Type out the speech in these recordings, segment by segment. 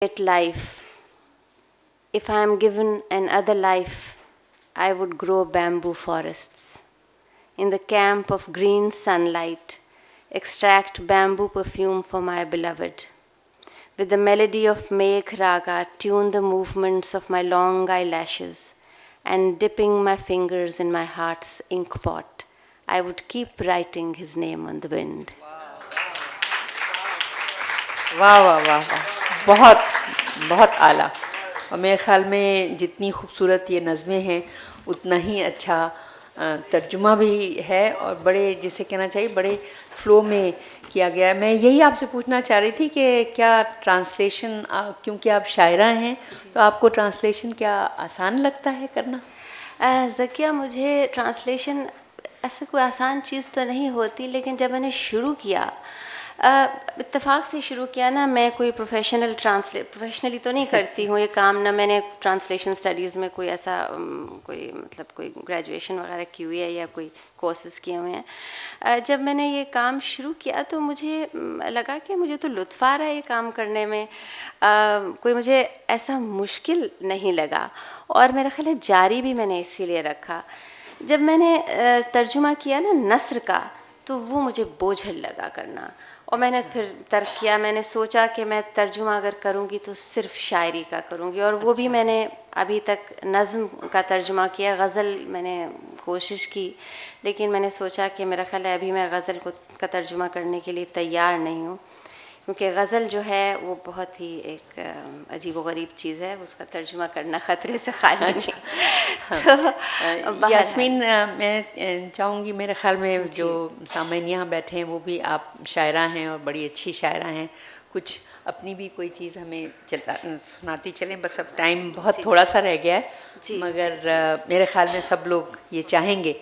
life. If I am given another life, I would grow bamboo forests. In the camp of green sunlight, extract bamboo perfume for my beloved. With the melody of Megh Raga, tune the movements of my long eyelashes, and dipping my fingers in my heart's ink pot, I would keep writing his name on the wind. واہ واہ واہ واہ، بہت بہت اعلیٰ. اور میرے خیال میں جتنی خوبصورت یہ نظمیں ہیں اتنا ہی اچھا ترجمہ بھی ہے، اور بڑے جسے کہنا چاہیے بڑے فلو میں کیا گیا ہے. میں یہی آپ سے پوچھنا چاہ رہی تھی کہ کیا ٹرانسلیشن، کیونکہ آپ شاعرہ ہیں تو آپ کو ٹرانسلیشن کیا آسان لگتا ہے کرنا؟ ذکیہ، مجھے ٹرانسلیشن ایسا کوئی آسان چیز تو نہیں ہوتی، لیکن جب میں نے شروع کیا، اتفاق سے شروع کیا نا، میں کوئی پروفیشنلی تو نہیں کرتی ہوں یہ کام، نہ میں نے ٹرانسلیشن اسٹڈیز میں کوئی ایسا کوئی گریجویشن وغیرہ کی ہوئی ہے یا کوئی کورسز کیے ہوئے ہیں. جب میں نے یہ کام شروع کیا تو مجھے لگا کہ مجھے تو لطف آ رہا ہے یہ کام کرنے میں، کوئی مجھے ایسا مشکل نہیں لگا، اور میرا خیال ہے جاری بھی میں نے اسی لیے رکھا. جب میں نے ترجمہ کیا نا نثر کا، تو وہ مجھے بوجھل لگا کرنا، اور میں نے پھر ترک کیا. میں نے سوچا کہ میں ترجمہ اگر کروں گی تو صرف شاعری کا کروں گی، اور وہ بھی میں نے ابھی تک نظم کا ترجمہ کیا. غزل میں نے کوشش کی، لیکن میں نے سوچا کہ میرا خیال ہے ابھی میں غزل کا ترجمہ کرنے کے لیے تیار نہیں ہوں، کیونکہ غزل جو ہے وہ بہت ہی ایک عجیب و غریب چیز ہے، اس کا ترجمہ کرنا خطرے سے خالی نہیں. تو یاسمین، میں چاہوں گی، میرے خیال میں جو سامعین یہاں بیٹھے ہیں وہ بھی آپ شاعرہ ہیں اور بڑی اچھی شاعرہ ہیں، کچھ اپنی بھی کوئی چیز ہمیں سناتی چلیں. بس اب ٹائم بہت تھوڑا سا رہ گیا ہے، مگر میرے خیال میں سب لوگ یہ چاہیں گے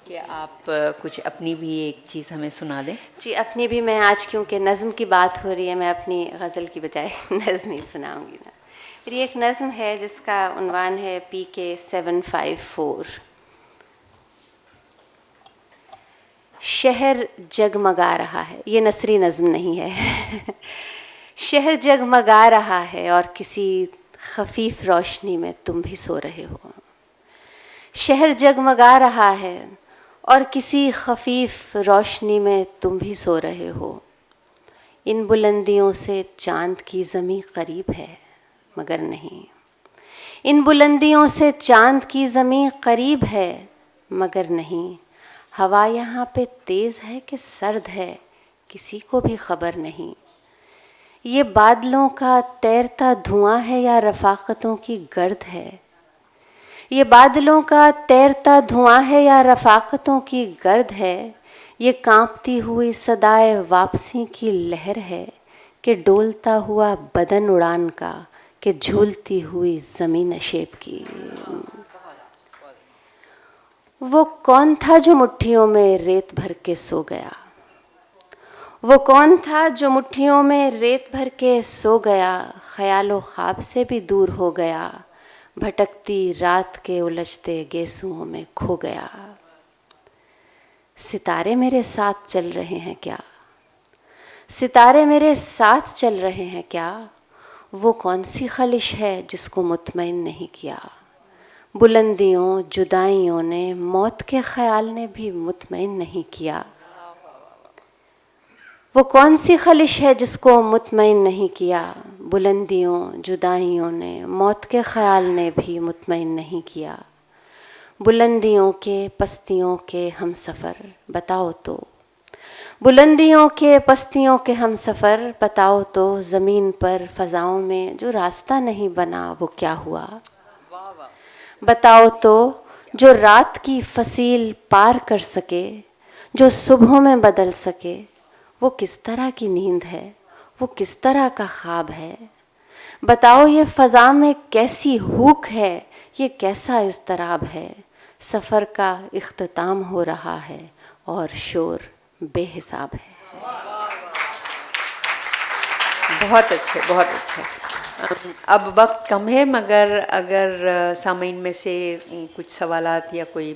کہ آپ کچھ اپنی بھی ایک چیز ہمیں سنا دیں. جی، اپنی بھی میں آج کیونکہ نظم کی بات ہو رہی ہے، میں اپنی غزل کی بجائے نظم ہی سناؤں گی نا. میری ایک نظم ہے جس کا عنوان ہے PK754. شہر جگمگا رہا ہے، یہ نثری نظم نہیں ہے. شہر جگمگا رہا ہے اور کسی خفیف روشنی میں تم بھی سو رہے ہو. شہر جگمگا رہا ہے اور کسی خفیف روشنی میں تم بھی سو رہے ہو. ان بلندیوں سے چاند کی زمیں قریب ہے مگر نہیں. ان بلندیوں سے چاند کی زمیں قریب ہے مگر نہیں. ہوا یہاں پہ تیز ہے کہ سرد ہے کسی کو بھی خبر نہیں. یہ بادلوں کا تیرتا دھواں ہے یا رفاقتوں کی گرد ہے. یہ بادلوں کا تیرتا دھواں ہے یا رفاقتوں کی گرد ہے. یہ کانپتی ہوئی صدائے واپسی کی لہر ہے کہ ڈولتا ہوا بدن اڑان کا، کہ جھولتی ہوئی زمین نشیب کی. وہ کون تھا جو مٹھیوں میں ریت بھر کے سو گیا. وہ کون تھا جو مٹھیوں میں ریت بھر کے سو گیا. خیال و خواب سے بھی دور ہو گیا. بھٹکتی رات کے الجھتے گیسوؤں میں کھو گیا. ستارے میرے ساتھ چل رہے ہیں کیا؟ ستارے میرے ساتھ چل رہے ہیں کیا؟ وہ کون سی خلش ہے جس کو مطمئن نہیں کیا. بلندیوں جدائیوں نے موت کے خیال نے بھی مطمئن نہیں کیا. وہ کون سی خلش ہے جس کو مطمئن نہیں کیا. بلندیوں جدائیوں نے موت کے خیال نے بھی مطمئن نہیں کیا. بلندیوں کے پستیوں کے ہم سفر بتاؤ تو، بلندیوں کے پستیوں کے ہم سفر بتاؤ تو، زمین پر فضاؤں میں جو راستہ نہیں بنا وہ کیا ہوا. بتاؤ تو جو رات کی فصیل پار کر سکے، جو صبحوں میں بدل سکے، وہ کس طرح کی نیند ہے، وہ کس طرح کا خواب ہے. بتاؤ یہ فضا میں کیسی ہوک ہے، یہ کیسا اضطراب ہے. سفر کا اختتام ہو رہا ہے اور شور بے حساب ہے. بہت اچھے، بہت اچھے. اب وقت کم ہے، مگر اگر سامعین میں سے کچھ سوالات یا کوئی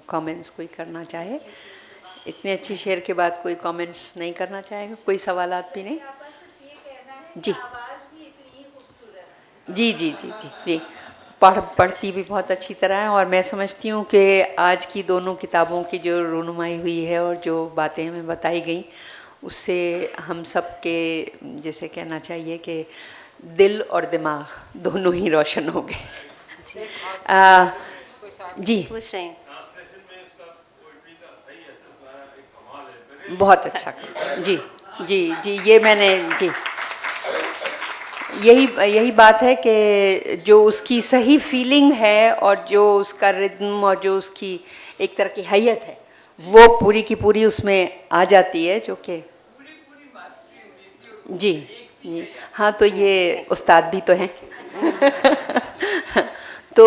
کامنٹس کوئی کرنا چاہے. اتنے اچھی شعر کے بعد کوئی کامنٹس نہیں کرنا چاہے گا؟ کوئی سوالات بھی نہیں؟ جی. جی جی جی جی جی پڑھتی بھی بہت اچھی طرح ہے، اور میں سمجھتی ہوں کہ آج کی دونوں کتابوں کی جو رونمائی ہوئی ہے اور جو باتیں ہمیں بتائی گئیں اس سے ہم سب کے جیسے کہنا چاہیے کہ دل اور دماغ دونوں ہی روشن ہو گئے. جی پوچھ رہے ہیں. بہت اچھا. جی جی جی یہ میں نے جی یہی بات ہے کہ جو اس کی صحیح فیلنگ ہے اور جو اس کا ردم اور جو اس کی ایک طرح کی حیت ہے وہ پوری کی پوری اس میں آ جاتی ہے، جو کہ جی جی ہاں تو یہ استاد بھی تو ہیں. تو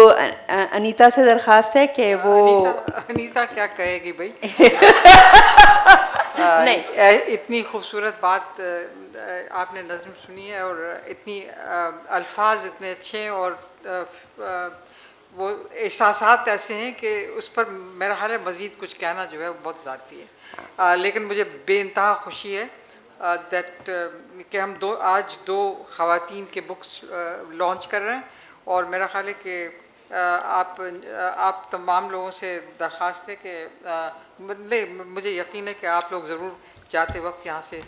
انیتا سے درخواست ہے کہ وہ انیتا کیا کہے گی بھائی. نہیں اتنی خوبصورت بات آپ نے نظم سنی ہے، اور اتنی الفاظ اتنے اچھے ہیں، اور وہ احساسات ایسے ہیں کہ اس پر میرا خیال ہے مزید کچھ کہنا جو ہے وہ بہت ذاتی ہے. لیکن مجھے بے انتہا خوشی ہے دیٹ کہ ہم آج دو خواتین کے بکس لانچ کر رہے ہیں، اور میرا خیال ہے کہ آپ تمام لوگوں سے درخواست ہے کہ مجھے یقین ہے کہ آپ لوگ ضرور جاتے وقت یہاں سے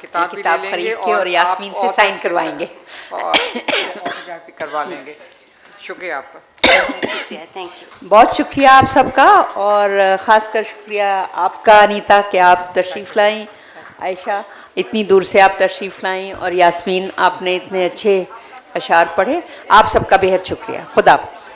کتاب بھی لے لیں گے خرید کے اور یاسمین سے سائن کروائیں گے اور بھی کروا لیں گے. شکریہ آپ کا. شکریہ. Thank you. بہت شکریہ آپ سب کا، اور خاص کر شکریہ آپ کا انیتا کہ آپ تشریف لائیں، عائشہ اتنی دور سے آپ تشریف لائیں، اور یاسمین آپ نے اتنے اچھے اشعار پڑھے. آپ سب کا بے حد شکریہ. خدا حافظ.